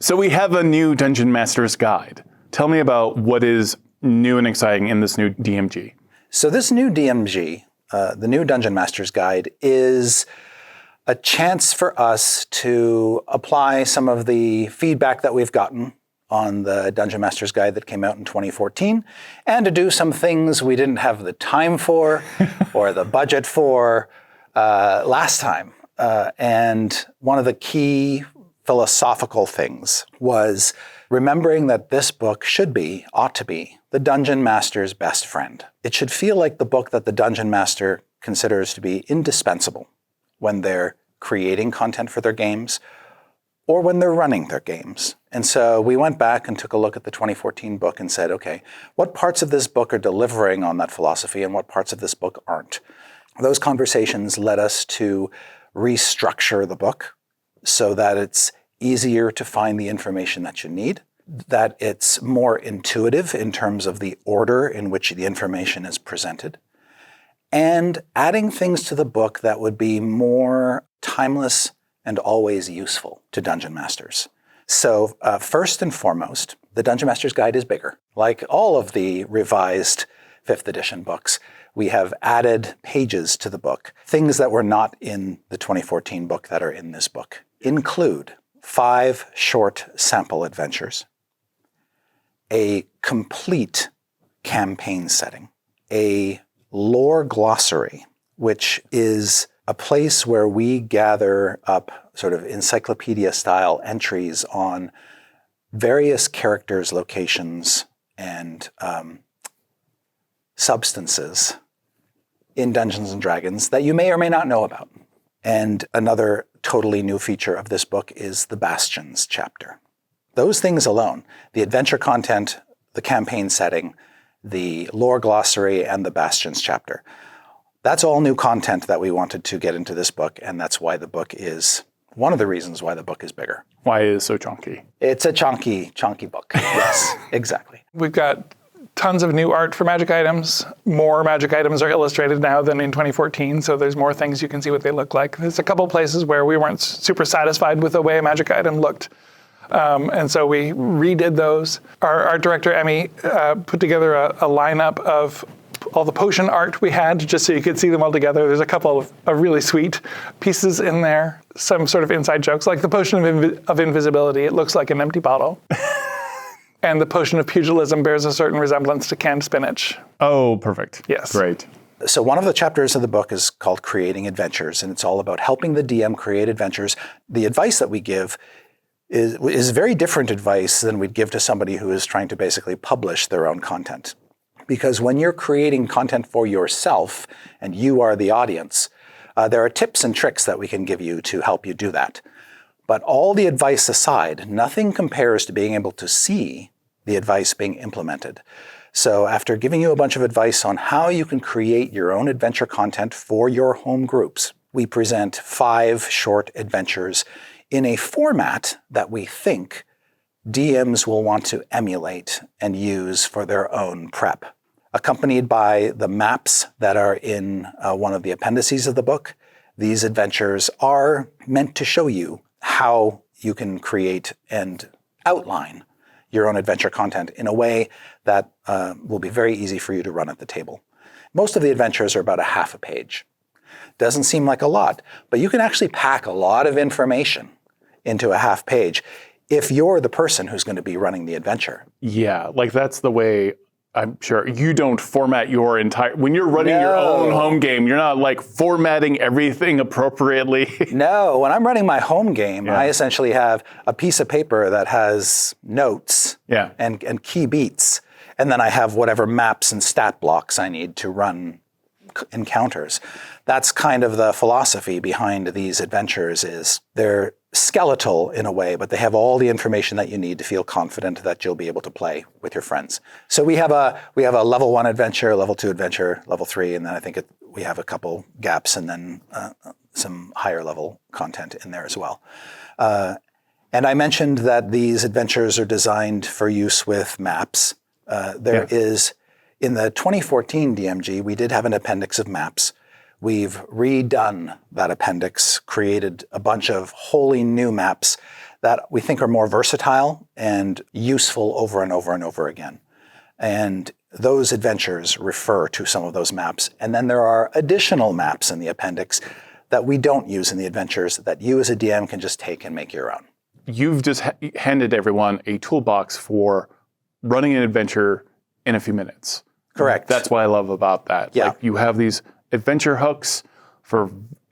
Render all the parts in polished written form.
So we have a new Dungeon Master's Guide. Tell me about what is new and exciting in this new DMG. So this new DMG, the new Dungeon Master's Guide, is a chance for us to apply some of the feedback that we've gotten on the Dungeon Master's Guide that came out in 2014, and to do some things we didn't have the time for or the budget for last time. And one of the key philosophical things was remembering that this book ought to be, the Dungeon Master's best friend. It should feel like the book that the Dungeon Master considers to be indispensable when they're creating content for their games or when they're running their games. And so we went back and took a look at the 2014 book and said, okay, what parts of this book are delivering on that philosophy and what parts of this book aren't? Those conversations led us to restructure the book so that it's easier to find the information that you need, that it's more intuitive in terms of the order in which the information is presented, and adding things to the book that would be more timeless and always useful to Dungeon Masters. So first and foremost, the Dungeon Master's Guide is bigger. Like all of the revised 5th edition books, we have added pages to the book. Things that were not in the 2014 book that are in this book include 5 short sample adventures, a complete campaign setting, a lore glossary, which is a place where we gather up sort of encyclopedia-style entries on various characters, locations, and substances in Dungeons & Dragons that you may or may not know about. And another totally new feature of this book is the Bastions chapter. Those things alone, the adventure content, the campaign setting, the lore glossary, and the Bastions chapter, that's all new content that we wanted to get into this book, and that's why the book is, one of the reasons why the book is bigger. Why it is so chunky. It's a chunky book. Yes, exactly. We've got tons of new art for magic items. More magic items are illustrated now than in 2014, so there's more things you can see what they look like. There's a couple places where we weren't super satisfied with the way a magic item looked, and so we redid those. Our art director, Emmy, put together a lineup of all the potion art we had, just so you could see them all together. There's a couple of really sweet pieces in there, some sort of inside jokes, like the potion of invisibility. It looks like an empty bottle. And the potion of pugilism bears a certain resemblance to canned spinach. Oh, perfect. Yes. Great. So one of the chapters of the book is called Creating Adventures, and it's all about helping the DM create adventures. The advice that we give is very different advice than we'd give to somebody who is trying to basically publish their own content. Because when you're creating content for yourself and you are the audience, there are tips and tricks that we can give you to help you do that. But all the advice aside, nothing compares to being able to see the advice being implemented. So after giving you a bunch of advice on how you can create your own adventure content for your home groups, we present 5 short adventures in a format that we think DMs will want to emulate and use for their own prep, accompanied by the maps that are in one of the appendices of the book. These adventures are meant to show you how you can create and outline your own adventure content in a way that will be very easy for you to run at the table. Most of the adventures are about a half a page. Doesn't seem like a lot, but you can actually pack a lot of information into a half page if you're the person who's going to be running the adventure. Yeah, like that's the way, I'm sure, you don't format your entire, when you're running your own home game, you're not like formatting everything appropriately. No, when I'm running my home game, I essentially have a piece of paper that has notes and key beats, and then I have whatever maps and stat blocks I need to run encounters. That's kind of the philosophy behind these adventures. Is they're skeletal in a way, but they have all the information that you need to feel confident that you'll be able to play with your friends. So we have a level 1 adventure, level 2 adventure, level 3, and then I think we have a couple gaps and then some higher level content in there as well. And I mentioned that these adventures are designed for use with maps. There is, in the 2014 DMG, we did have an appendix of maps. We've redone that appendix, created a bunch of wholly new maps that we think are more versatile and useful over and over and over again. And those adventures refer to some of those maps. And then there are additional maps in the appendix that we don't use in the adventures that you as a DM can just take and make your own. You've just handed everyone a toolbox for running an adventure in a few minutes. Correct. That's what I love about that. Yeah. Like, you have these adventure hooks for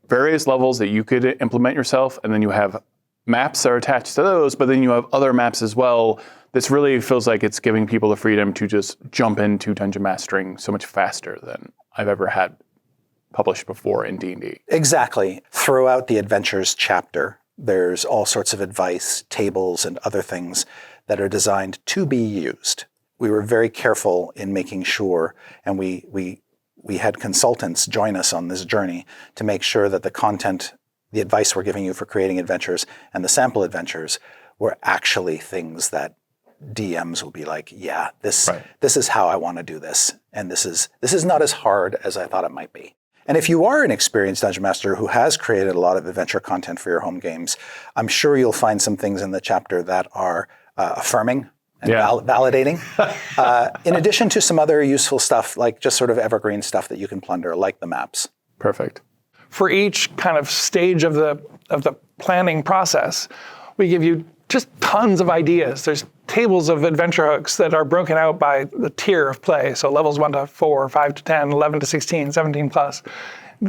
various levels that you could implement yourself, and then you have maps that are attached to those, but then you have other maps as well. This really feels like it's giving people the freedom to just jump into dungeon mastering so much faster than I've ever had published before in D&D. Exactly. Throughout the adventures chapter, there's all sorts of advice, tables, and other things that are designed to be used. We were very careful in making sure, and we had consultants join us on this journey to make sure that the content, the advice we're giving you for creating adventures, and the sample adventures were actually things that DMs will be like, yeah, this is how I want to do this, and this is not as hard as I thought it might be. And if you are an experienced dungeon master who has created a lot of adventure content for your home games, I'm sure you'll find some things in the chapter that are affirming and validating, in addition to some other useful stuff, like just sort of evergreen stuff that you can plunder, like the maps. Perfect. For each kind of stage of the planning process, we give you just tons of ideas. There's tables of adventure hooks that are broken out by the tier of play. So levels 1 to 4, 5 to 10, 11 to 16, 17 plus.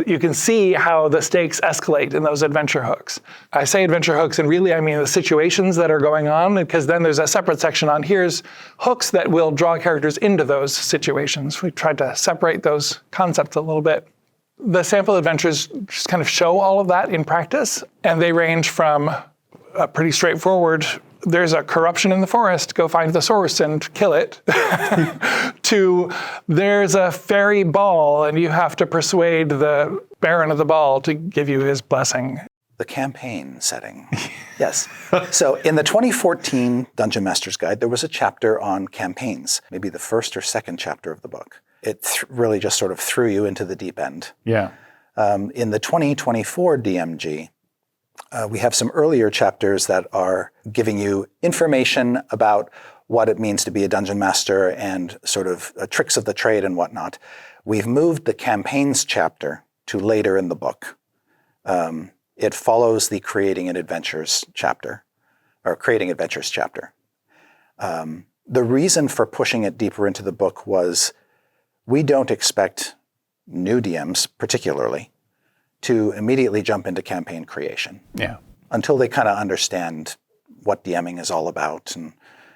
You can see how the stakes escalate in those adventure hooks. I say adventure hooks, and really I mean the situations that are going on, because then there's a separate section on here's hooks that will draw characters into those situations. We tried to separate those concepts a little bit. The sample adventures just kind of show all of that in practice, and they range from a pretty straightforward, there's a corruption in the forest, go find the source and kill it, to there's a fairy ball and you have to persuade the Baron of the Ball to give you his blessing. The campaign setting. Yes. So in the 2014 Dungeon Master's Guide, there was a chapter on campaigns, maybe the first or second chapter of the book. It really just sort of threw you into the deep end. Yeah. In the 2024 DMG, we have some earlier chapters that are giving you information about what it means to be a dungeon master and sort of tricks of the trade and whatnot. We've moved the campaigns chapter to later in the book. It follows the Creating Adventures chapter. The reason for pushing it deeper into the book was we don't expect new DMs, particularly, to immediately jump into campaign creation. Yeah. Until they kind of understand what DMing is all about and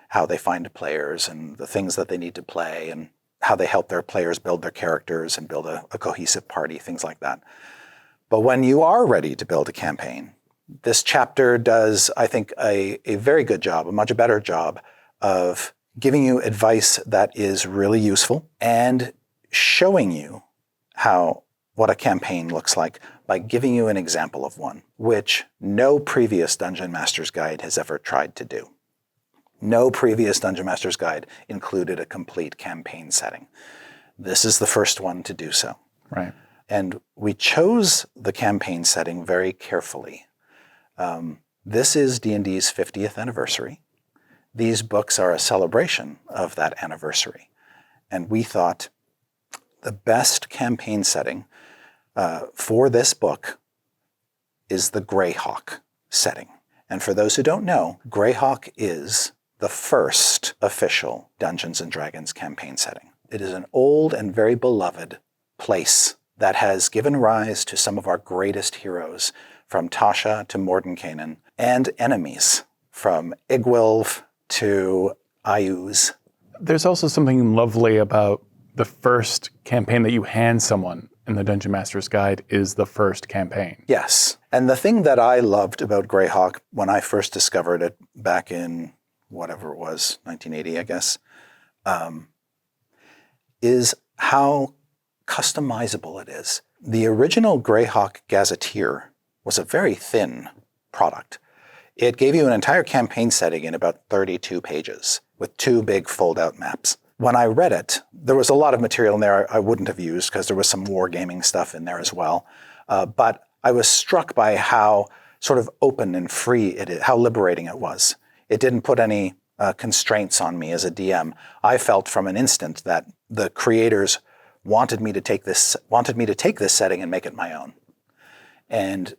how they find players and the things that they need to play and how they help their players build their characters and build a cohesive party, things like that. But when you are ready to build a campaign, this chapter does, I think, a very good job, a much better job of giving you advice that is really useful and showing you what a campaign looks like by giving you an example of one, which no previous Dungeon Master's Guide has ever tried to do. No previous Dungeon Master's Guide included a complete campaign setting. This is the first one to do so. Right. And we chose the campaign setting very carefully. This is D&D's 50th anniversary. These books are a celebration of that anniversary. And we thought the best campaign setting for this book is the Greyhawk setting. And for those who don't know, Greyhawk is the first official Dungeons & Dragons campaign setting. It is an old and very beloved place that has given rise to some of our greatest heroes, from Tasha to Mordenkainen, and enemies, from Igwilv to Ayuz. There's also something lovely about the first campaign that you hand someone in the Dungeon Master's Guide is the first campaign. Yes. And the thing that I loved about Greyhawk when I first discovered it back in whatever it was, 1980, I guess, is how customizable it is. The original Greyhawk Gazetteer was a very thin product. It gave you an entire campaign setting in about 32 pages with 2 big fold-out maps. When I read it, there was a lot of material in there I wouldn't have used because there was some wargaming stuff in there as well. But I was struck by how sort of open and free it is, how liberating it was. It didn't put any constraints on me as a DM. I felt from an instant that the creators wanted me to take this setting and make it my own. And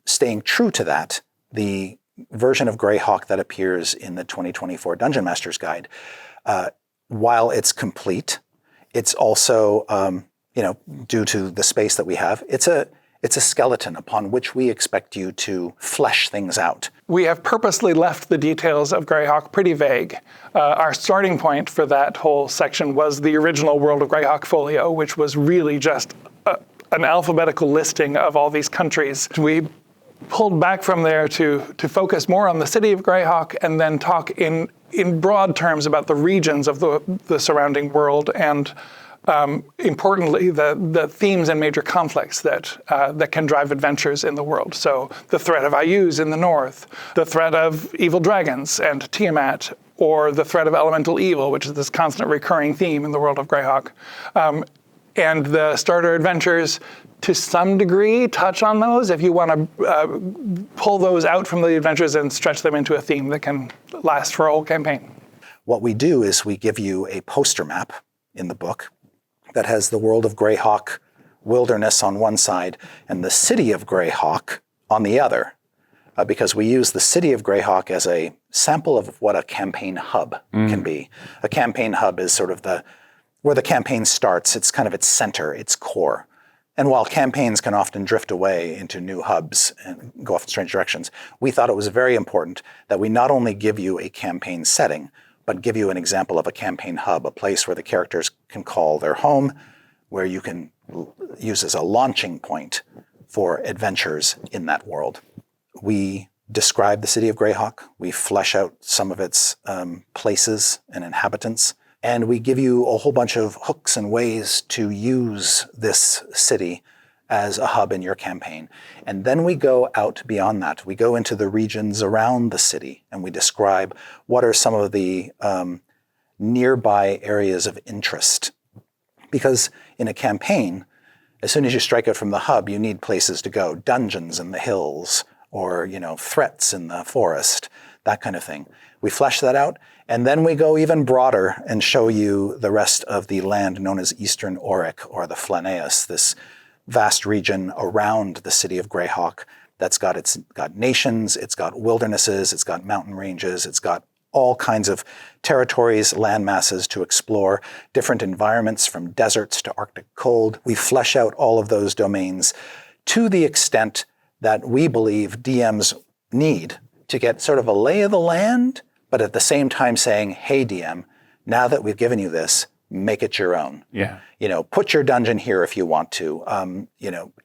staying true to that, the version of Greyhawk that appears in the 2024 Dungeon Master's Guide, while it's complete, it's also, due to the space that we have, it's a skeleton upon which we expect you to flesh things out. We have purposely left the details of Greyhawk pretty vague. Our starting point for that whole section was the original World of Greyhawk folio, which was really just an alphabetical listing of all these countries. We pulled back from there to focus more on the city of Greyhawk and then talk in broad terms about the regions of the surrounding world and importantly, the themes and major conflicts that can drive adventures in the world. So the threat of Ayus in the north, the threat of evil dragons and Tiamat, or the threat of elemental evil, which is this constant recurring theme in the world of Greyhawk. And the starter adventures, to some degree, touch on those if you want to pull those out from the adventures and stretch them into a theme that can last for a whole campaign. What we do is we give you a poster map in the book that has the world of Greyhawk wilderness on one side and the city of Greyhawk on the other, because we use the city of Greyhawk as a sample of what a campaign hub can be. A campaign hub is sort of where the campaign starts. It's kind of its center, its core. And while campaigns can often drift away into new hubs and go off in strange directions, we thought it was very important that we not only give you a campaign setting, but give you an example of a campaign hub, a place where the characters can call their home, where you can use as a launching point for adventures in that world. We describe the city of Greyhawk. We flesh out some of its places and inhabitants. And we give you a whole bunch of hooks and ways to use this city as a hub in your campaign. And then we go out beyond that. We go into the regions around the city and we describe what are some of the nearby areas of interest. Because in a campaign, as soon as you strike out from the hub, you need places to go, dungeons in the hills or, threats in the forest, that kind of thing. We flesh that out, and then we go even broader and show you the rest of the land known as Eastern Auric or the Flaneus, this vast region around the city of Greyhawk that's got nations, it's got wildernesses, it's got mountain ranges, it's got all kinds of territories, land masses to explore, different environments from deserts to Arctic cold. We flesh out all of those domains to the extent that we believe DMs need to get sort of a lay of the land, but at the same time saying, hey, DM, now that we've given you this, make it your own. Yeah. Put your dungeon here if you want to.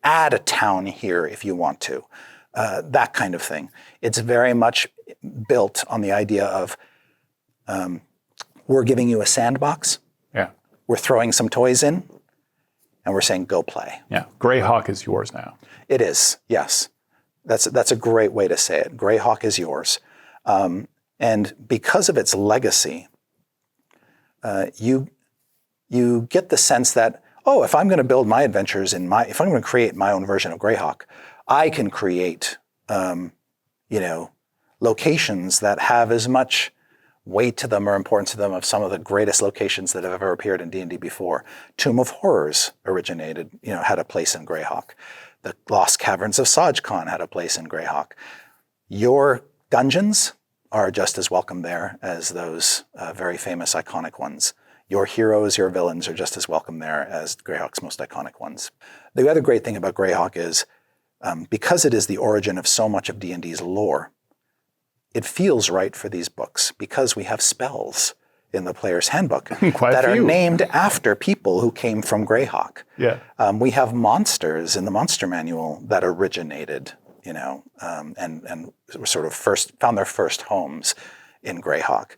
Add a town here if you want to. That kind of thing. It's very much built on the idea of we're giving you a sandbox. Yeah. We're throwing some toys in, and we're saying, go play. Yeah. Greyhawk is yours now. It is, yes. That's a great way to say it. Greyhawk is yours. And because of its legacy, you get the sense that, if I'm going to build my adventures if I'm going to create my own version of Greyhawk, I can create, locations that have as much weight to them or importance to them of some of the greatest locations that have ever appeared in D&D before. Tomb of Horrors had a place in Greyhawk. The Lost Caverns of Sajkan had a place in Greyhawk. Your dungeons are just as welcome there as those very famous iconic ones. Your heroes, your villains are just as welcome there as Greyhawk's most iconic ones. The other great thing about Greyhawk is, because it is the origin of so much of D&D's lore, it feels right for these books because we have spells in the player's handbook that are named after people who came from Greyhawk. Yeah. We have monsters in the monster manual that originated, and sort of found their first homes in Greyhawk.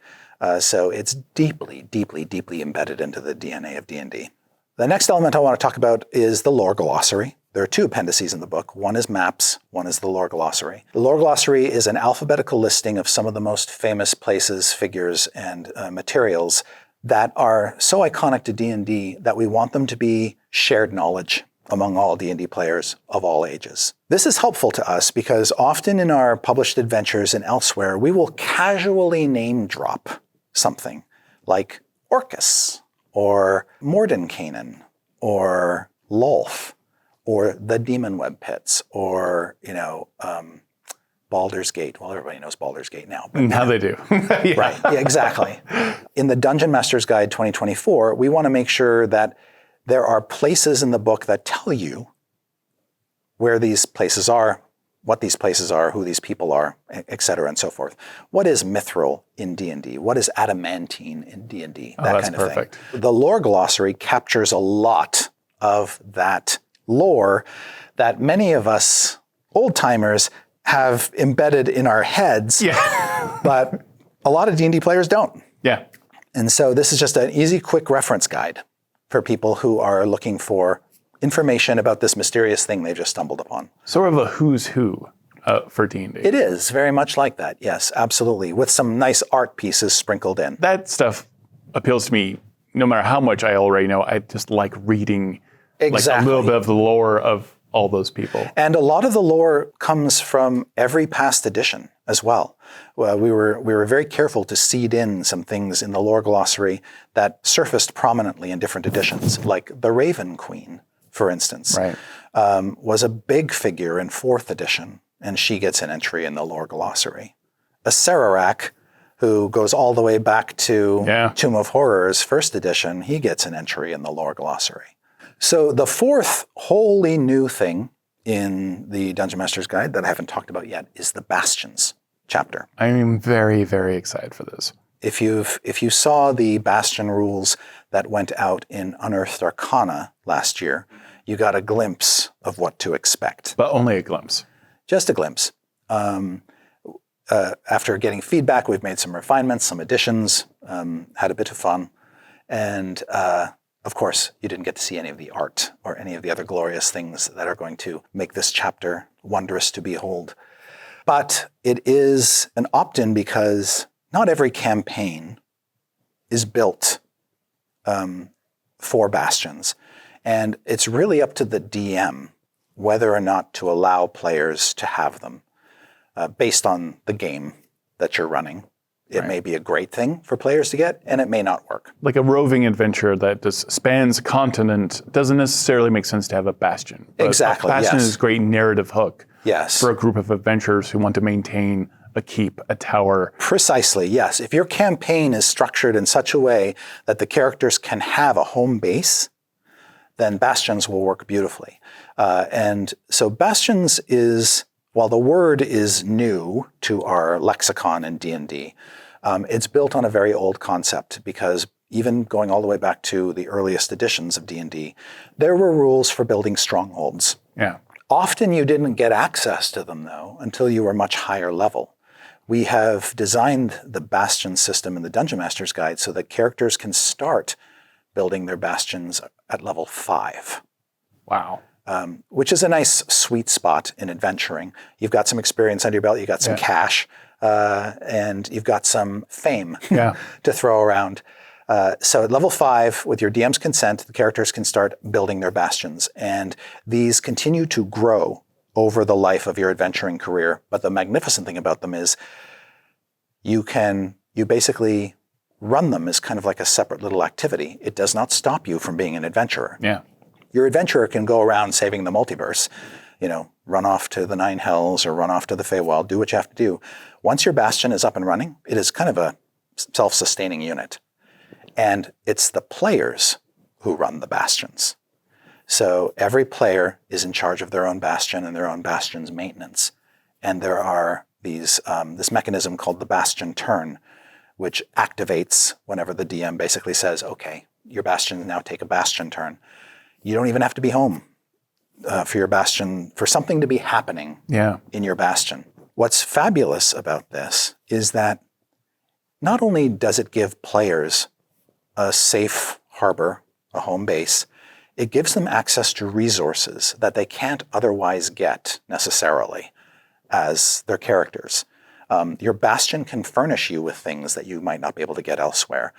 So it's deeply, deeply, deeply embedded into the DNA of D&D. The next element I want to talk about is the lore glossary. There are two appendices in the book. One is maps, one is the lore glossary. The lore glossary is an alphabetical listing of some of the most famous places, figures, and materials that are so iconic to D&D that we want them to be shared knowledge. among all D&D players of all ages. This is helpful to us because often in our published adventures and elsewhere, we will casually name drop something like Orcus, or Mordenkainen, or Lolth, or the Demon Web Pits, or, Baldur's Gate. Well, everybody knows Baldur's Gate now. But, Now they do. Yeah. Right, yeah, exactly. In the Dungeon Master's Guide 2024, we want to make sure that there are places in the book that tell you where these places are, what these places are, who these people are, et cetera, and so forth. What is mithril in D&D? What is adamantine in D&D? That kind of perfect. thing. The lore glossary captures a lot of that lore that many of us old-timers have embedded in our heads, but a lot of D&D players don't. Yeah. And so this is just an easy, quick reference guide for people who are looking for information about this mysterious thing they just stumbled upon. Sort of a who's who for D&D. It is very much like that, yes, absolutely, with some nice art pieces sprinkled in. That stuff appeals to me no matter how much I already know. I just like reading like a little bit of the lore of all those people. And a lot of the lore comes from every past edition as well. Well, we were very careful to seed in some things in the lore glossary that surfaced prominently in different editions, like the Raven Queen, for instance, was a big figure in 4th edition, and she gets an entry in the lore glossary. A Sararak, who goes all the way back to Tomb of Horrors, 1st edition, he gets an entry in the lore glossary. So the 4th wholly new thing in the Dungeon Master's Guide that I haven't talked about yet is the Bastions chapter. I am very, very excited for this. If you saw the Bastion rules that went out in Unearthed Arcana last year, you got a glimpse of what to expect. But only a glimpse. Just a glimpse. After getting feedback, we've made some refinements, some additions, had a bit of fun. And of course, you didn't get to see any of the art or any of the other glorious things that are going to make this chapter wondrous to behold. But it is an opt-in because not every campaign is built for Bastions. And it's really up to the DM whether or not to allow players to have them based on the game that you're running. It may be a great thing for players to get, and it may not work. Like a roving adventure that just spans a continent doesn't necessarily make sense to have a bastion. But Exactly, a bastion yes. is a great narrative hook Yes. for a group of adventurers who want to maintain a keep, a tower. Precisely, yes. If your campaign is structured in such a way that the characters can have a home base, then Bastions will work beautifully. And so Bastions is, while the word is new to our lexicon in D&D, it's built on a very old concept because even going all the way back to the earliest editions of D&D, there were rules for building strongholds. Yeah. Often you didn't get access to them, though, until you were much higher level. We have designed the Bastion system in the Dungeon Master's Guide so that characters can start building their bastions at level 5. Wow. Which is a nice sweet spot in adventuring. You've got some experience under your belt, you've got some cash, and you've got some fame to throw around. So at level 5, with your DM's consent, the characters can start building their bastions. And these continue to grow over the life of your adventuring career. But the magnificent thing about them is you basically run them as kind of like a separate little activity. It does not stop you from being an adventurer. Yeah. Your adventurer can go around saving the multiverse, run off to the Nine Hells or run off to the Feywild, do what you have to do. Once your bastion is up and running, it is kind of a self-sustaining unit. And it's the players who run the bastions. So every player is in charge of their own bastion and their own bastion's maintenance. And there are these this mechanism called the bastion turn, which activates whenever the DM basically says, okay, your bastions now take a bastion turn. You don't even have to be home for your bastion, for something to be happening in your bastion. What's fabulous about this is that not only does it give players a safe harbor, a home base, it gives them access to resources that they can't otherwise get necessarily as their characters. Your bastion can furnish you with things that you might not be able to get elsewhere.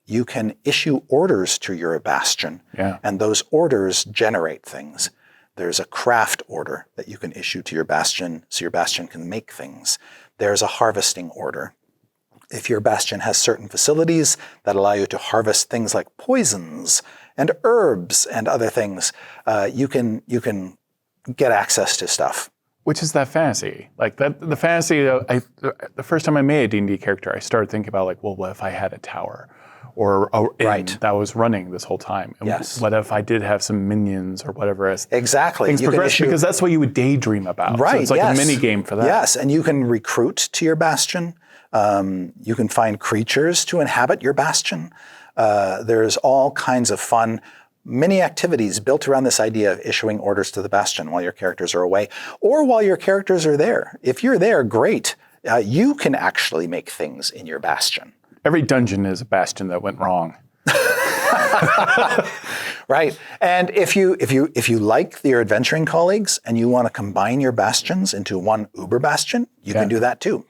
you can issue orders to your bastion, and those orders generate things. There's a craft order that you can issue to your bastion so your bastion can make things. There's a harvesting order. If your bastion has certain facilities that allow you to harvest things like poisons and herbs and other things, you can get access to stuff. Which is that fantasy. Like the fantasy, the first time I made a D&D character, I started thinking about like, well, what if I had a tower or inn that was running this whole time? And what if I did have some minions or whatever as exactly things progress? Because that's what you would daydream about. Right, so it's like a mini game for that. Yes, and you can recruit to your bastion. You can find creatures to inhabit your bastion. There's all kinds of fun mini activities built around this idea of issuing orders to the bastion while your characters are away, or while your characters are there. If you're there, great. You can actually make things in your bastion. Every dungeon is a bastion that went wrong. Right. And if you like your adventuring colleagues and you want to combine your bastions into one uber bastion, you can do that too.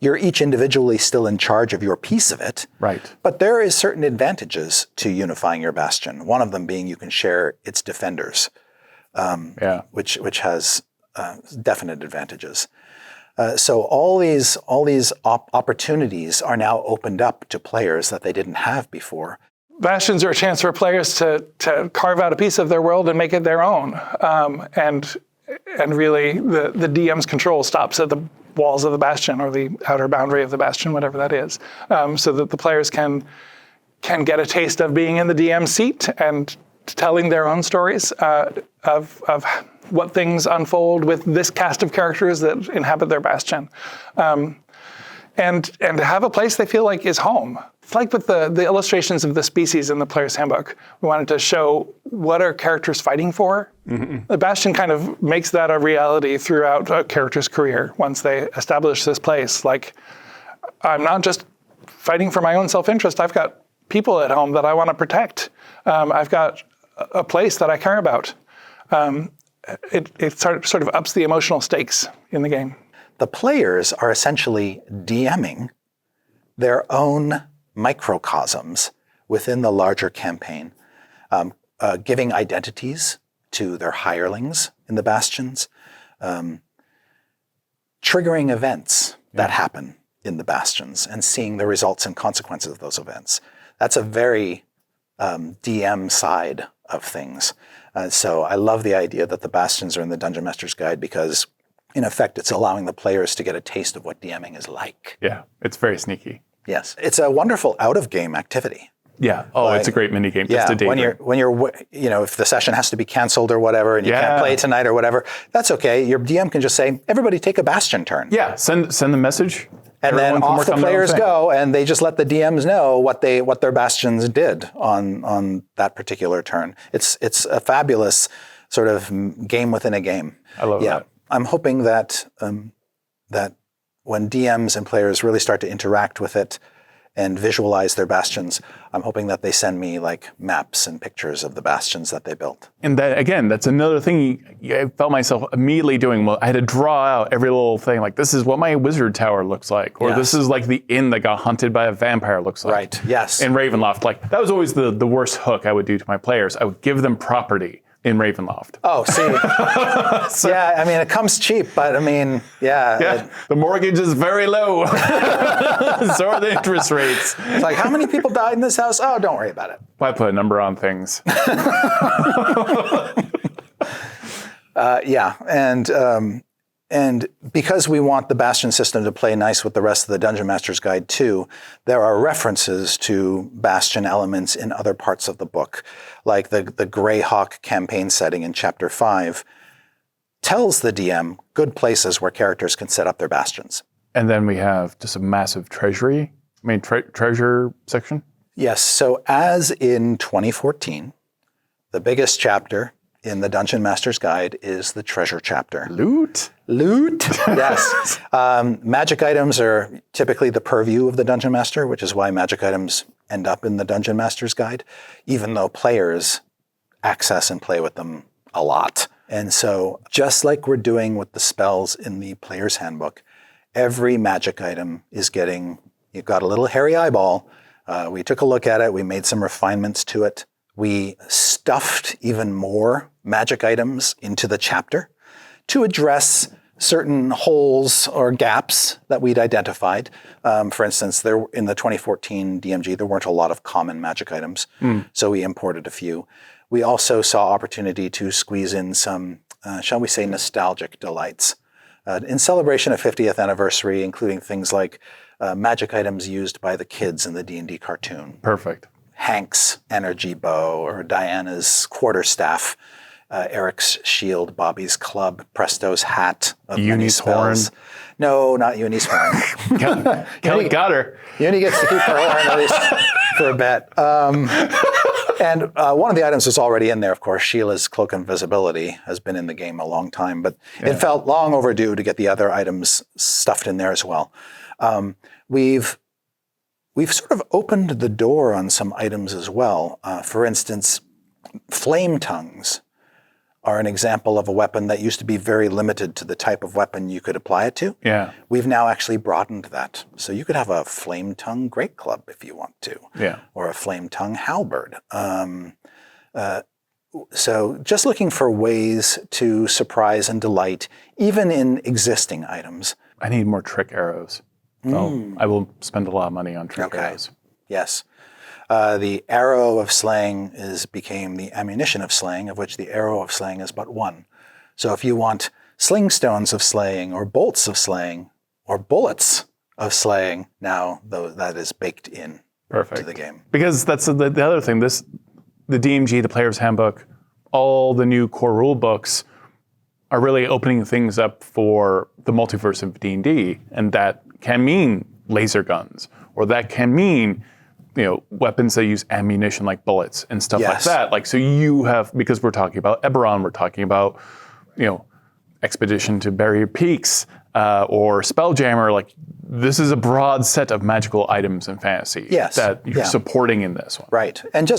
You're each individually still in charge of your piece of it. Right. But there is certain advantages to unifying your bastion. One of them being you can share its defenders, which has definite advantages. So all these opportunities are now opened up to players that they didn't have before. Bastions are a chance for players to carve out a piece of their world and make it their own. And really, the DM's control stops at the walls of the bastion or the outer boundary of the bastion, whatever that is, so that the players can get a taste of being in the DM seat and telling their own stories of what things unfold with this cast of characters that inhabit their bastion, and to have a place they feel like is home. It's like with the illustrations of the species in the Player's Handbook. We wanted to show what are characters fighting for. Mm-hmm. The Bastion kind of makes that a reality throughout a character's career once they establish this place. Like, I'm not just fighting for my own self-interest. I've got people at home that I want to protect. I've got a place that I care about. It sort of ups the emotional stakes in the game. The players are essentially DMing their own microcosms within the larger campaign, giving identities to their hirelings in the bastions, triggering events that happen in the bastions and seeing the results and consequences of those events. That's a very DM side of things. So I love the idea that the bastions are in the Dungeon Master's Guide because, in effect, it's allowing the players to get a taste of what DMing is like. Yeah, it's very sneaky. Yes, it's a wonderful out-of-game activity. Yeah. Oh, it's a great mini game. Just a day. When you're, if the session has to be canceled or whatever, and you can't play tonight or whatever, that's okay. Your DM can just say, "Everybody, take a bastion turn." Yeah. Send the message, and then off the players go, and they just let the DMs know what their bastions did on that particular turn. It's a fabulous sort of game within a game. I love that. I'm hoping that that when DMs and players really start to interact with it and visualize their bastions, I'm hoping that they send me like maps and pictures of the bastions that they built. And that, again, that's another thing I felt myself immediately doing. Well, I had to draw out every little thing. Like, this is what my wizard tower looks like. Or this is like the inn that got hunted by a vampire looks like. Right, yes. In Ravenloft. Like, that was always the worst hook I would do to my players. I would give them property in Ravenloft. Oh, see. Yeah, I mean, it comes cheap, but I mean, the mortgage is very low. So are the interest rates. It's like, how many people died in this house? Oh, don't worry about it. Why put a number on things? And because we want the Bastion system to play nice with the rest of the Dungeon Master's Guide too, there are references to Bastion elements in other parts of the book. Like the Greyhawk campaign setting in Chapter 5 tells the DM good places where characters can set up their bastions. And then we have just a massive treasury, treasure section. Yes, so as in 2014, the biggest chapter in the Dungeon Master's Guide is the treasure chapter. Loot? Yes. Magic items are typically the purview of the Dungeon Master, which is why magic items end up in the Dungeon Master's Guide, even though players access and play with them a lot. And so just like we're doing with the spells in the Player's Handbook, every magic item is you've got a little hairy eyeball We took a look at it. We made some refinements to it. We stuffed even more magic items into the chapter to address certain holes or gaps that we'd identified. For instance, there in the 2014 DMG, there weren't a lot of common magic items, so we imported a few. We also saw opportunity to squeeze in some, shall we say, nostalgic delights. In celebration of 50th anniversary, including things like magic items used by the kids in the D&D cartoon. Perfect. Hank's energy bow, or Diana's quarterstaff, Eric's shield, Bobby's club, Presto's hat of many Uni's horn. spells. No, not Uni's horn. Kelly got her. Uni gets to keep her horn at least for a bit. And one of the items was already in there, of course. Sheila's cloak of invisibility has been in the game a long time, but it felt long overdue to get the other items stuffed in there as well. We've sort of opened the door on some items as well. For instance, flame tongues are an example of a weapon that used to be very limited to the type of weapon you could apply it to. Yeah. We've now actually broadened that. So you could have a flame tongue great club if you want to. Yeah. Or a flame tongue halberd. So just looking for ways to surprise and delight, even in existing items. I need more trick arrows. So I will spend a lot of money on trick arrows. Yes. The arrow of slaying became the ammunition of slaying, of which the arrow of slaying is but one. So if you want sling stones of slaying, or bolts of slaying, or bullets of slaying, now that is baked in to the game. Because that's the other thing. The DMG, the Player's Handbook, all the new core rule books are really opening things up for the multiverse of D&D, and that can mean laser guns, or that can mean weapons that use ammunition like bullets and stuff like that. Like, so you have, because we're talking about Eberron, we're talking about, Expedition to Barrier Peaks, or Spelljammer. Like, this is a broad set of magical items in fantasy that you're supporting in this one. Right. And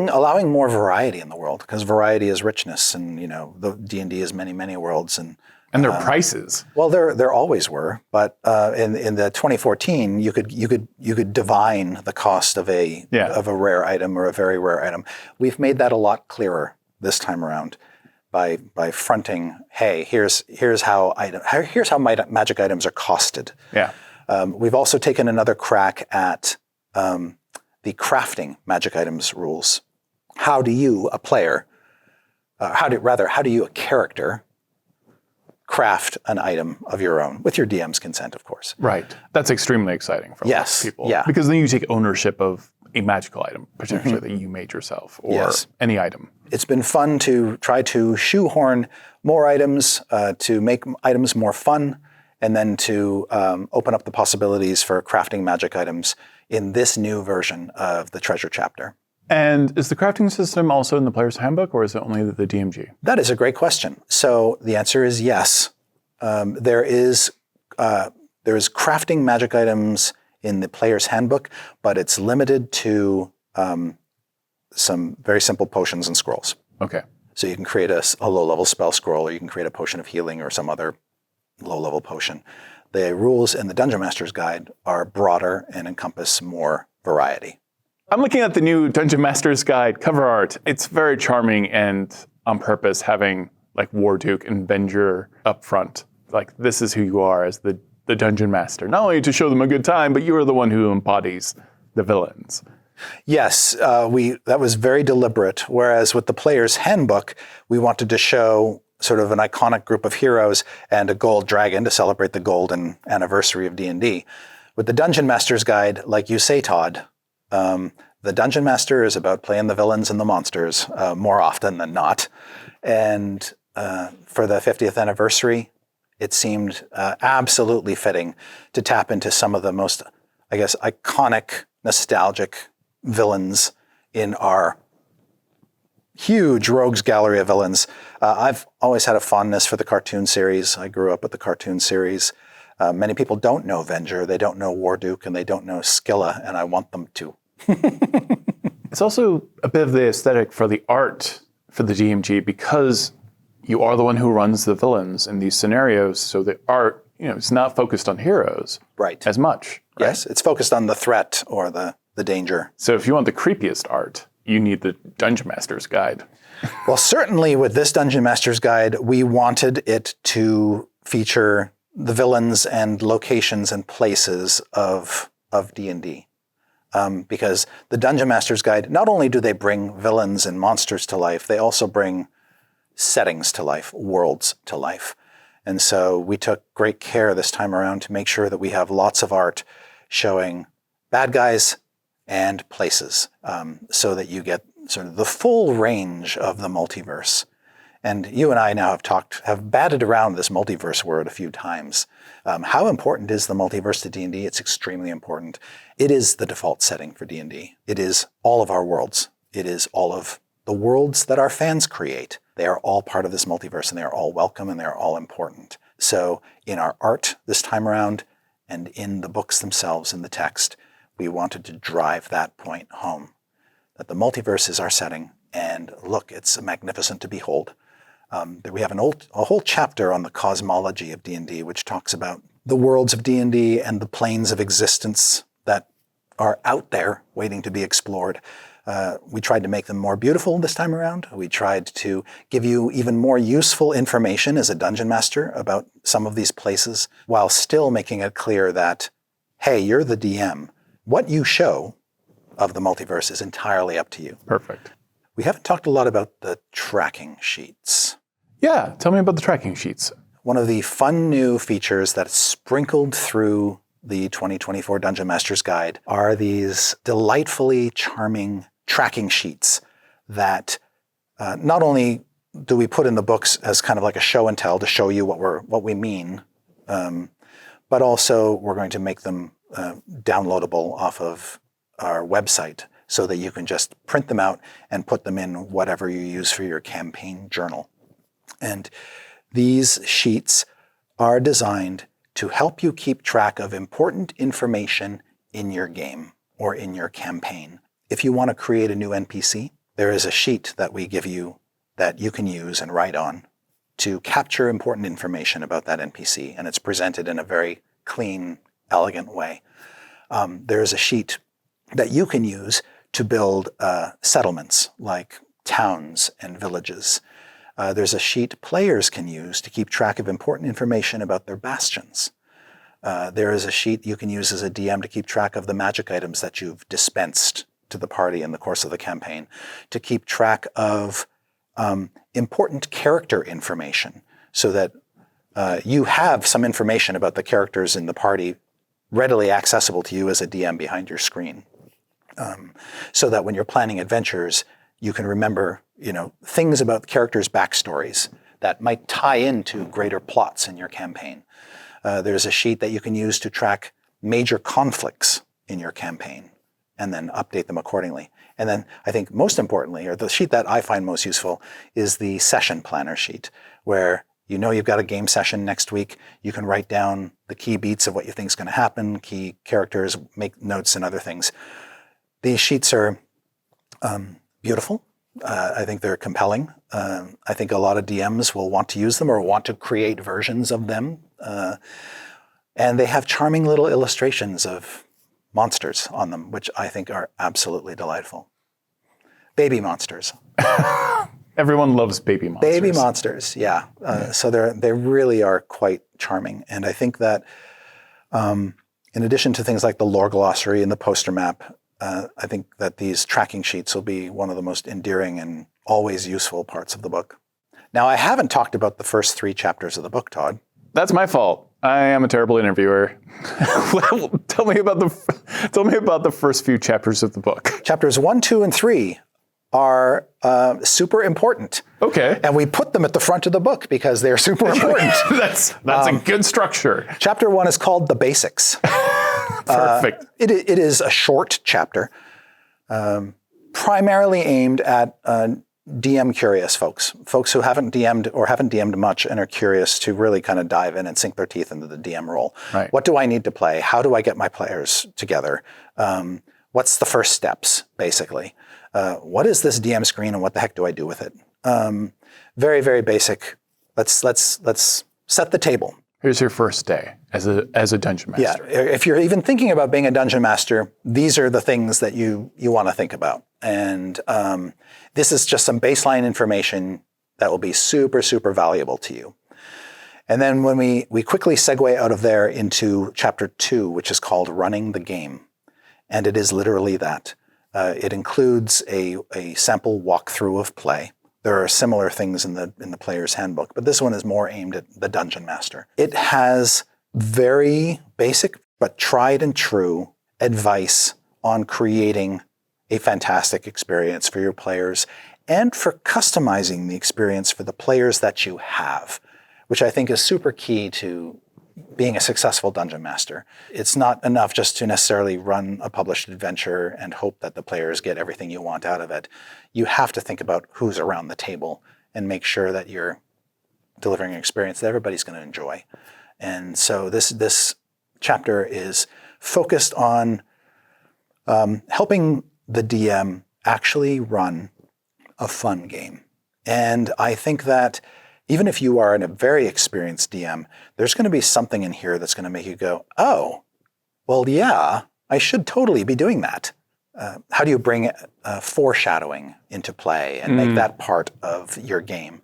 allowing more variety in the world, because variety is richness, and, the D&D is many, many worlds. And their prices. Well, there always were, but in the 2014, you could divine the cost of a rare item or a very rare item. We've made that a lot clearer this time around by fronting, hey, here's how magic items are costed. Yeah. We've also taken another crack at the crafting magic items rules. How do you, a player, how do you, a character, craft an item of your own, with your DM's consent, of course. Right. That's extremely exciting for a lot of people. Yeah. Because then you take ownership of a magical item, potentially that you made yourself, or any item. It's been fun to try to shoehorn more items, to make items more fun, and then to open up the possibilities for crafting magic items in this new version of the Treasure Chapter. And is the crafting system also in the Player's Handbook, or is it only the DMG? That is a great question. So the answer is yes. There is crafting magic items in the Player's Handbook, but it's limited to some very simple potions and scrolls. Okay. So you can create a low-level spell scroll, or you can create a potion of healing or some other low-level potion. The rules in the Dungeon Master's Guide are broader and encompass more variety. I'm looking at the new Dungeon Master's Guide cover art. It's very charming, and on purpose having like Warduke and Venger up front. Like, this is who you are as the Dungeon Master. Not only to show them a good time, but you are the one who embodies the villains. Yes, that was very deliberate. Whereas with the Player's Handbook, we wanted to show sort of an iconic group of heroes and a gold dragon to celebrate the golden anniversary of D&D. With the Dungeon Master's Guide, like you say, Todd, the Dungeon Master is about playing the villains and the monsters more often than not. And for the 50th anniversary, it seemed absolutely fitting to tap into some of the most, I guess, iconic, nostalgic villains in our huge rogues gallery of villains. I've always had a fondness for the cartoon series. I grew up with the cartoon series. Many people don't know Venger, they don't know Warduke, and they don't know Scylla, and I want them to. It's also a bit of the aesthetic for the art for the DMG, because you are the one who runs the villains in these scenarios, so the art it's not focused on heroes Right. as much. Right? Yes, it's focused on the threat or the danger. So if you want the creepiest art, you need the Dungeon Master's Guide. Well, certainly with this Dungeon Master's Guide, we wanted it to feature the villains and locations and places of D&D. Because the Dungeon Master's Guide, not only do they bring villains and monsters to life, they also bring settings to life, worlds to life. And so we took great care this time around to make sure that we have lots of art showing bad guys and places, so that you get sort of the full range of the multiverse. And you and I now have batted around this multiverse word a few times. How important is the multiverse to D&D? It's extremely important. It is the default setting for D&D. It is all of our worlds. It is all of the worlds that our fans create. They are all part of this multiverse, and they are all welcome, and they are all important. So in our art this time around, and in the books themselves, in the text, we wanted to drive that point home, that the multiverse is our setting, and look, it's magnificent to behold. We have a whole chapter on the cosmology of D&D, which talks about the worlds of D&D and the planes of existence that are out there waiting to be explored. We tried to make them more beautiful this time around. We tried to give you even more useful information as a dungeon master about some of these places, while still making it clear that, hey, you're the DM. What you show of the multiverse is entirely up to you. Perfect. We haven't talked a lot about the tracking sheets. Yeah, tell me about the tracking sheets. One of the fun new features that's sprinkled through the 2024 Dungeon Master's Guide are these delightfully charming tracking sheets that not only do we put in the books as kind of like a show and tell to show you what we mean, but also we're going to make them downloadable off of our website so that you can just print them out and put them in whatever you use for your campaign journal. And these sheets are designed to help you keep track of important information in your game or in your campaign. If you want to create a new NPC, there is a sheet that we give you that you can use and write on to capture important information about that NPC, and it's presented in a very clean, elegant way. There is a sheet that you can use to build settlements like towns and villages. There's a sheet players can use to keep track of important information about their bastions. There is a sheet you can use as a DM to keep track of the magic items that you've dispensed to the party in the course of the campaign, to keep track of important character information so that you have some information about the characters in the party readily accessible to you as a DM behind your screen. So that when you're planning adventures, you can remember, things about characters' backstories that might tie into greater plots in your campaign. There's a sheet that you can use to track major conflicts in your campaign and then update them accordingly. And then I think most importantly, or the sheet that I find most useful, is the session planner sheet, where you've got a game session next week. You can write down the key beats of what you think is going to happen, key characters, make notes and other things. These sheets are beautiful. I think they're compelling. I think a lot of DMs will want to use them or want to create versions of them. And they have charming little illustrations of monsters on them, which I think are absolutely delightful. Baby monsters. Everyone loves baby monsters. Baby monsters, yeah. So they really are quite charming. And I think that in addition to things like the lore glossary and the poster map, I think that these tracking sheets will be one of the most endearing and always useful parts of the book. Now, I haven't talked about the first 3 chapters of the book, Todd. That's my fault. I am a terrible interviewer. Well, tell me about the first few chapters of the book. Chapters 1, 2, and 3 are super important. Okay. And we put them at the front of the book because they're super important. That's a good structure. Chapter 1 is called The Basics. Perfect. It is a short chapter, primarily aimed at DM curious folks who haven't DM'd or haven't DM'd much and are curious to really kind of dive in and sink their teeth into the DM role. Right. What do I need to play? How do I get my players together? What's the first steps, basically? What is this DM screen and what the heck do I do with it? Very, very basic. Let's set the table. Here's your first day as a dungeon master. Yeah, if you're even thinking about being a dungeon master, these are the things that you want to think about. And this is just some baseline information that will be super, super valuable to you. And then when we quickly segue out of there into chapter 2, which is called Running the Game. And it is literally that. It includes a sample walkthrough of play. There are similar things in the player's handbook, but this one is more aimed at the dungeon master. It has very basic but tried and true advice on creating a fantastic experience for your players and for customizing the experience for the players that you have, which I think is super key to being a successful dungeon master. It's not enough just to necessarily run a published adventure and hope that the players get everything you want out of it. You have to think about who's around the table and make sure that you're delivering an experience that everybody's going to enjoy. And so this chapter is focused on helping the DM actually run a fun game. And I think that even if you are a very experienced DM, there's going to be something in here that's going to make you go, oh, well, yeah, I should totally be doing that. How do you bring foreshadowing into play and make that part of your game?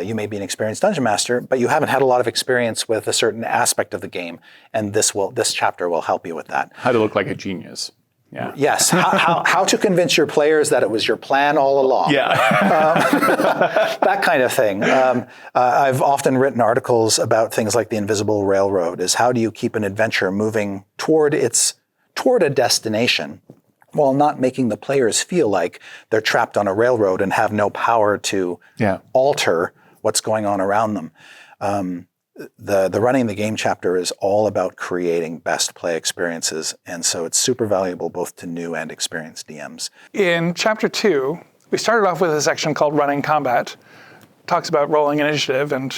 You may be an experienced dungeon master, but you haven't had a lot of experience with a certain aspect of the game, and this chapter will help you with that. How to look like a genius. Yeah. Yes. How to convince your players that it was your plan all along. Yeah. That kind of thing. I've often written articles about things like the invisible railroad. Is how do you keep an adventure moving toward a destination while not making the players feel like they're trapped on a railroad and have no power to alter what's going on around them. The Running the Game chapter is all about creating best play experiences, and so it's super valuable both to new and experienced DMs. In chapter 2, we started off with a section called Running Combat. Talks about rolling initiative and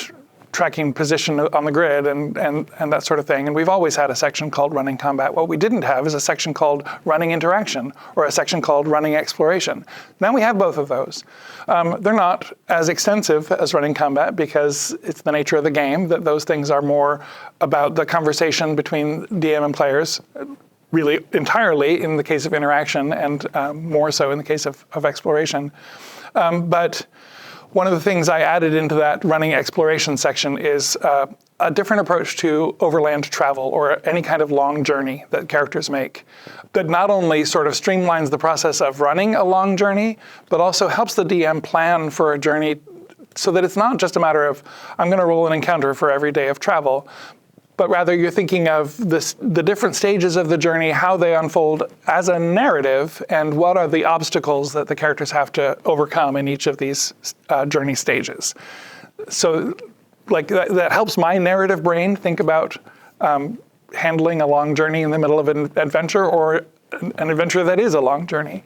tracking position on the grid and that sort of thing. And we've always had a section called Running Combat. What we didn't have is a section called Running Interaction or a section called Running Exploration. Now we have both of those. They're not as extensive as Running Combat because it's the nature of the game that those things are more about the conversation between DM and players, really entirely in the case of interaction and more so in the case of exploration. But one of the things I added into that running exploration section is a different approach to overland travel or any kind of long journey that characters make that not only sort of streamlines the process of running a long journey, but also helps the DM plan for a journey so that it's not just a matter of, I'm going to roll an encounter for every day of travel, but rather you're thinking of the different stages of the journey, how they unfold as a narrative, and what are the obstacles that the characters have to overcome in each of these journey stages. So like that helps my narrative brain think about handling a long journey in the middle of an adventure or an adventure that is a long journey.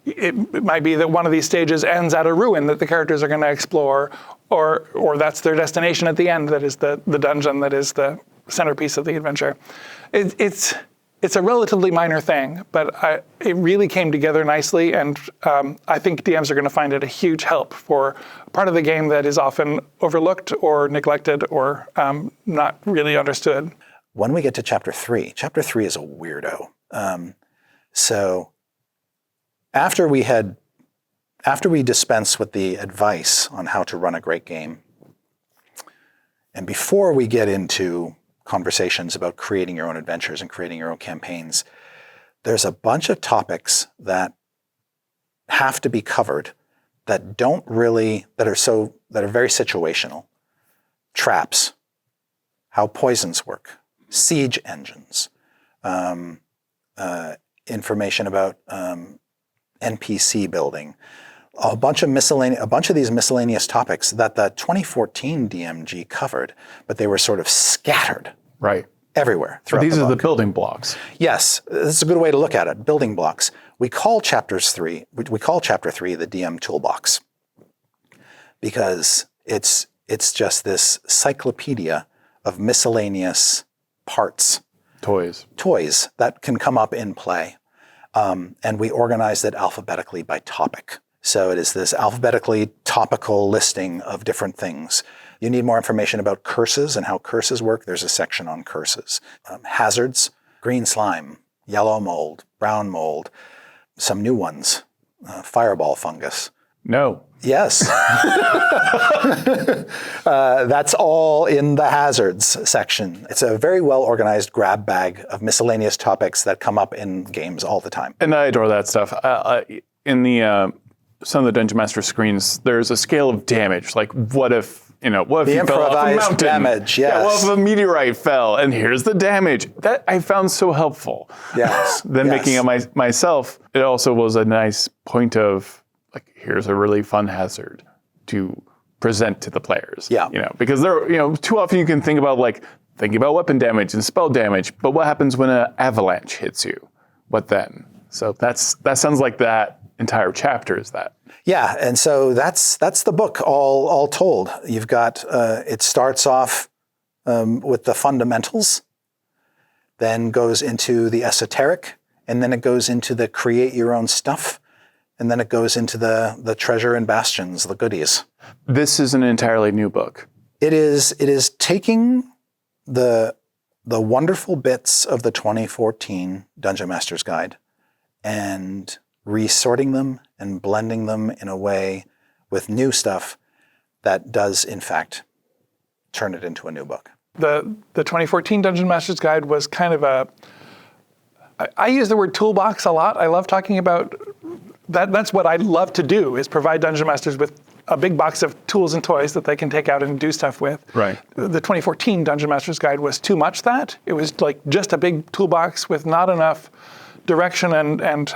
It might be that one of these stages ends at a ruin that the characters are going to explore, or that's their destination at the end, that is the dungeon that is the centerpiece of the adventure. It's a relatively minor thing, but it really came together nicely, and I think DMs are going to find it a huge help for part of the game that is often overlooked or neglected or not really understood. When we get to chapter 3 is a weirdo. So after we dispense with the advice on how to run a great game, and before we get into conversations about creating your own adventures and creating your own campaigns, there's a bunch of topics that have to be covered that are very situational. Traps, how poisons work, siege engines, information about NPC building, a bunch of these miscellaneous topics that the 2014 DMG covered, but they were sort of scattered everywhere throughout these the are book. the building blocks. Yes, this is a good way to look at it. Building blocks. We call chapter 3 the DM toolbox because it's just this cyclopedia of miscellaneous parts, toys that can come up in play. And we organized it alphabetically by topic. So it is this alphabetically topical listing of different things You need more information about curses and how curses work. There's a section on curses. Hazards, green slime, yellow mold, brown mold, some new ones, fireball fungus. No. Yes. That's all in the hazards section. It's a very well organized grab bag of miscellaneous topics that come up in games all the time. And I adore that stuff. In the some of the Dungeon Master screens, there's a scale of damage. Like, what if you fell off a improvised mountain? damage, yes. Yeah, what if a meteorite fell? And here's the damage. That I found so helpful. Yes. Then making it myself, it also was a nice point of, like, here's a really fun hazard to present to the players. Yeah. Because too often you can think about thinking about weapon damage and spell damage, but what happens when an avalanche hits you? What then? So that sounds like that entire chapter is that. Yeah, and so that's the book all told. You've got it starts off with the fundamentals, then goes into the esoteric, and then it goes into the create your own stuff, and then it goes into the treasure and bastions, the goodies. This is an entirely new book. It is taking the wonderful bits of the 2014 Dungeon Master's Guide and resorting them and blending them in a way with new stuff that does, in fact, turn it into a new book. The 2014 Dungeon Master's Guide was kind of I use the word toolbox a lot. I love talking about that. That's what I love to do, is provide Dungeon Masters with a big box of tools and toys that they can take out and do stuff with. Right. The 2014 Dungeon Master's Guide was too much that. It was like just a big toolbox with not enough direction and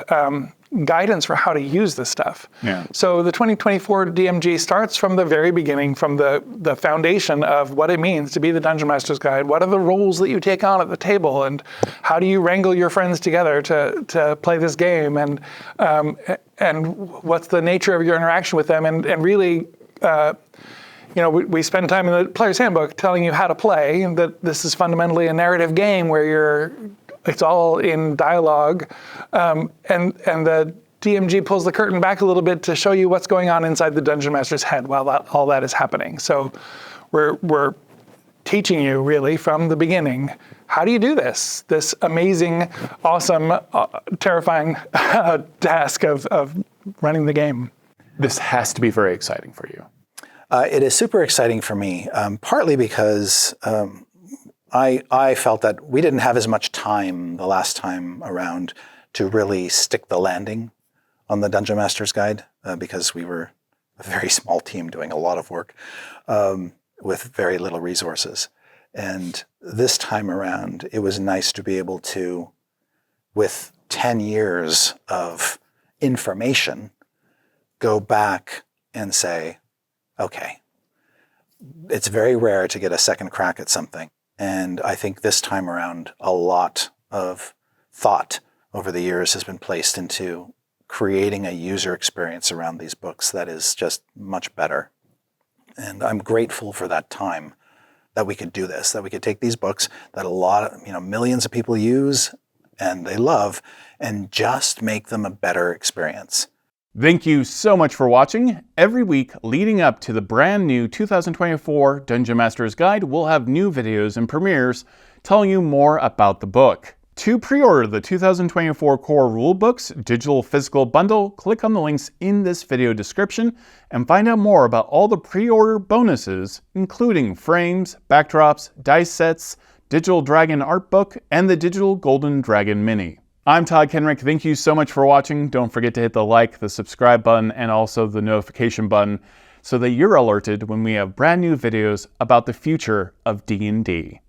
guidance for how to use this stuff. Yeah. So the 2024 DMG starts from the very beginning, from the foundation of what it means to be the Dungeon Master's Guide. What are the roles that you take on at the table, and how do you wrangle your friends together to play this game, and what's the nature of your interaction with them, and really, we spend time in the Player's Handbook telling you how to play, and that this is fundamentally a narrative game where it's all in dialogue, and the DMG pulls the curtain back a little bit to show you what's going on inside the Dungeon Master's head while all that is happening. So we're teaching you really from the beginning, how do you do this amazing, awesome, terrifying task of running the game. This has to be very exciting for you. It is super exciting for me, partly because I felt that we didn't have as much time the last time around to really stick the landing on the Dungeon Master's Guide because we were a very small team doing a lot of work with very little resources. And this time around, it was nice to be able to, with 10 years of information, go back and say, okay, it's very rare to get a second crack at something. And I think this time around, a lot of thought over the years has been placed into creating a user experience around these books that is just much better. And I'm grateful for that time that we could do this, that we could take these books that a lot of, millions of people use and they love, and just make them a better experience. Thank you so much for watching. Every week leading up to the brand new 2024 Dungeon Master's Guide, we'll have new videos and premieres telling you more about the book. To pre-order the 2024 Core Rulebooks digital physical bundle, click on the links in this video description and find out more about all the pre-order bonuses, including frames, backdrops, dice sets, digital dragon art book, and the digital golden dragon mini. I'm Todd Kenrick. Thank you so much for watching. Don't forget to hit the like, the subscribe button, and also the notification button so that you're alerted when we have brand new videos about the future of D&D.